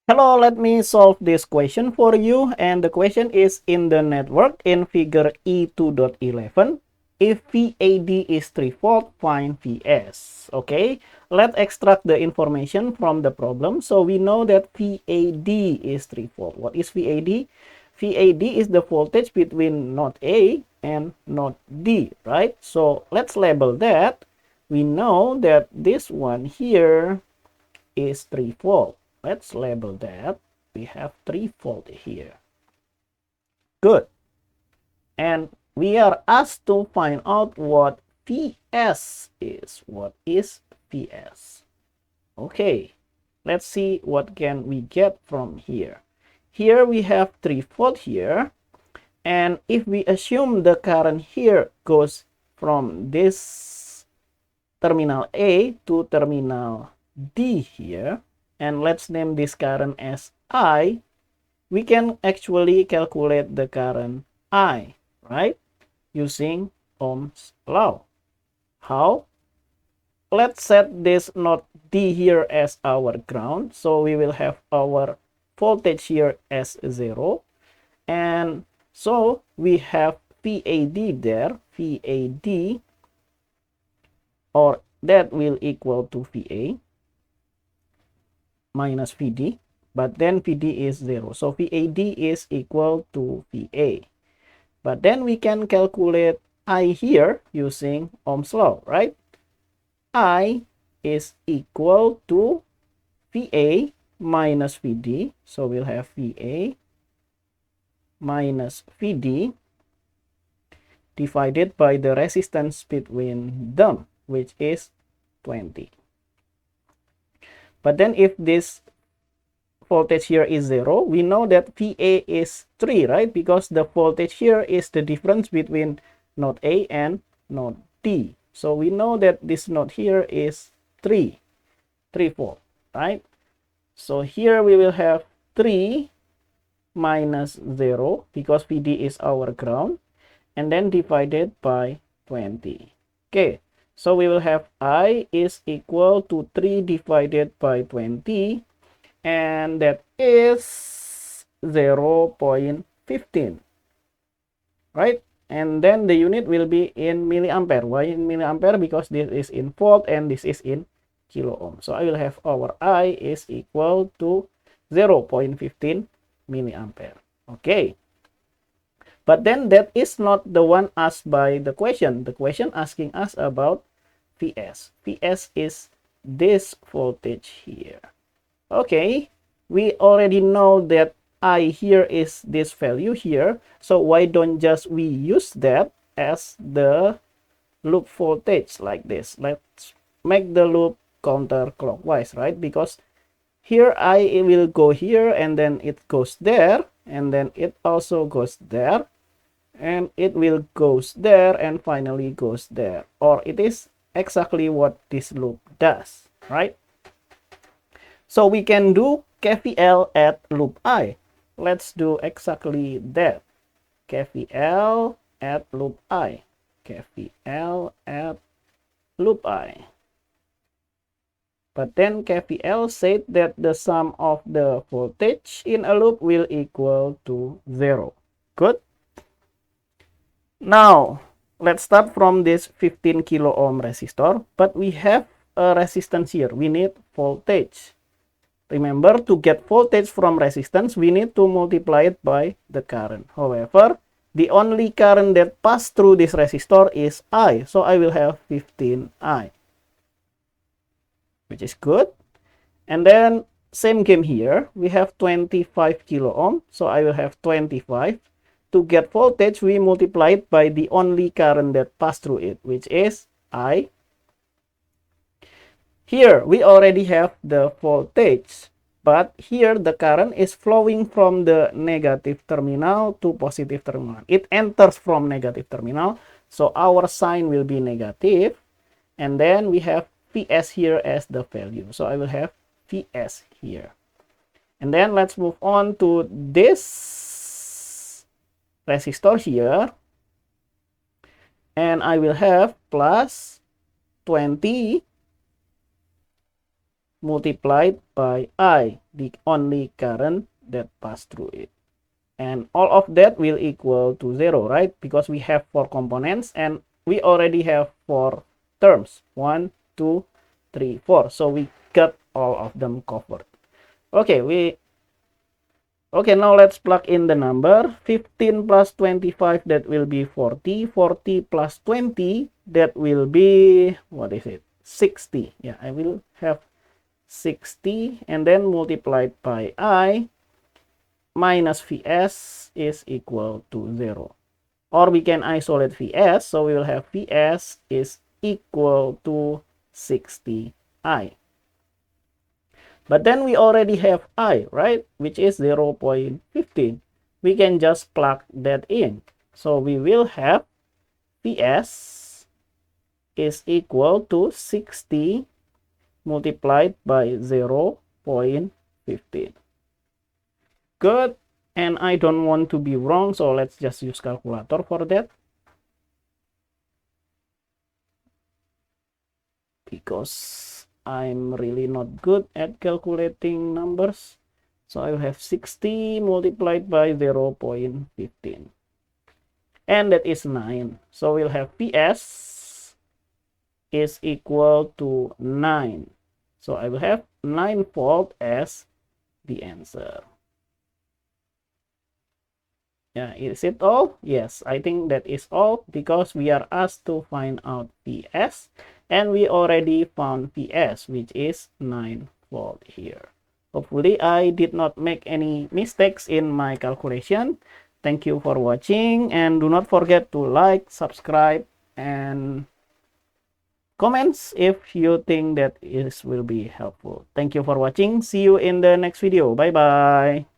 Hello, let me solve this question for you. And the question is in the network in figure E2.11. If VAD is 3 volt, find VS. Okay, let's extract the information from the problem. So we know that VAD is 3 volt. What is VAD? VAD is the voltage between node A and node D, right? So let's label that. We know that this one here is 3 volt. Let's label that. We have 3 volt here. Good. And we are asked to find out what Vs is. What is Vs? Okay. Let's see what can we get from here. Here we have 3 volt here. And if we assume the current here goes from this terminal A to terminal D here, and let's name this current as I, we can actually calculate the current I, right? Using Ohm's law. How? Let's set this node D here as our ground. So we will have our voltage here as 0. And so we have VAD there, VAD, or that will equal to VA minus VD, but then VD is 0. So VAD is equal to VA. But then we can calculate I here using Ohm's law, right? I is equal to VA minus VD. So we'll have VA minus VD divided by the resistance between them, which is 20. But then if this voltage here is 0, we know that VA is 3, right? Because the voltage here is the difference between node A and node D. So we know that this node here is 3 volt, right? So here we will have 3 minus 0 because VD is our ground, and then divided by 20. Okay, so we will have I is equal to 3 divided by 20, and that is 0.15, right? And then the unit will be in milliampere. Why in milliampere? Because this is in volt and this is in kilo ohm. So I will have our I is equal to 0.15 milliampere. Okay. But then that is not the one asked by the question. The question asking us about Vs. Vs is this voltage here. Okay, we already know that I here is this value here. So why don't just we use that as the loop voltage like this? Let's make the loop counterclockwise, right? Because here I will go here and then it goes there and then it also goes there and it will goes there and finally goes there, or it is exactly what this loop does, right? So we can do KVL at loop I. Let's do exactly that. KVL at loop I. KVL at loop I. But then KVL said that the sum of the voltage in a loop will equal to 0. Good. Now, let's start from this 15 kilo ohm resistor, but we have a resistance here. We need voltage. Remember, to get voltage from resistance, we need to multiply it by the current. However, the only current that pass through this resistor is I. So I will have 15I, which is good. And then same game here. We have 25 kilo ohm. So I will have 25. To get voltage, we multiply it by the only current that pass through it, which is I. Here, we already have the voltage, but here the current is flowing from the negative terminal to positive terminal. It enters from negative terminal, so our sign will be negative, and then we have Vs here as the value. So I will have Vs here. And then let's move on to this resistor here, and I will have plus 20 multiplied by I, the only current that pass through it. And all of that will equal to 0, right? Because we have 4 components and we already have 4 terms. 1, 2, 3, 4. So we got all of them covered. Okay, now let's plug in the number. 15 plus 25, that will be 40. 40 plus 20, that will be, what is it? 60. Yeah, I will have 60 and then multiplied by I minus Vs is equal to 0. Or we can isolate Vs, so we will have Vs is equal to 60I. But then we already have I, right? Which is 0.15. We can just plug that in. So we will have Vs is equal to 60 multiplied by 0.15. Good. And I don't want to be wrong, so let's just use calculator for that. Because I'm really not good at calculating numbers. So I will have 60 multiplied by 0.15. And that is 9. So we'll have Vs is equal to 9. So I will have 9 volt as the answer. Yeah, is it all? Yes, I think that is all because we are asked to find out Vs and we already found Vs, which is 9 volt here. Hopefully I did not make any mistakes in my calculation. Thank you for watching and do not forget to like, subscribe and comments if you think that this will be helpful. Thank you for watching. See you in the next video. Bye bye.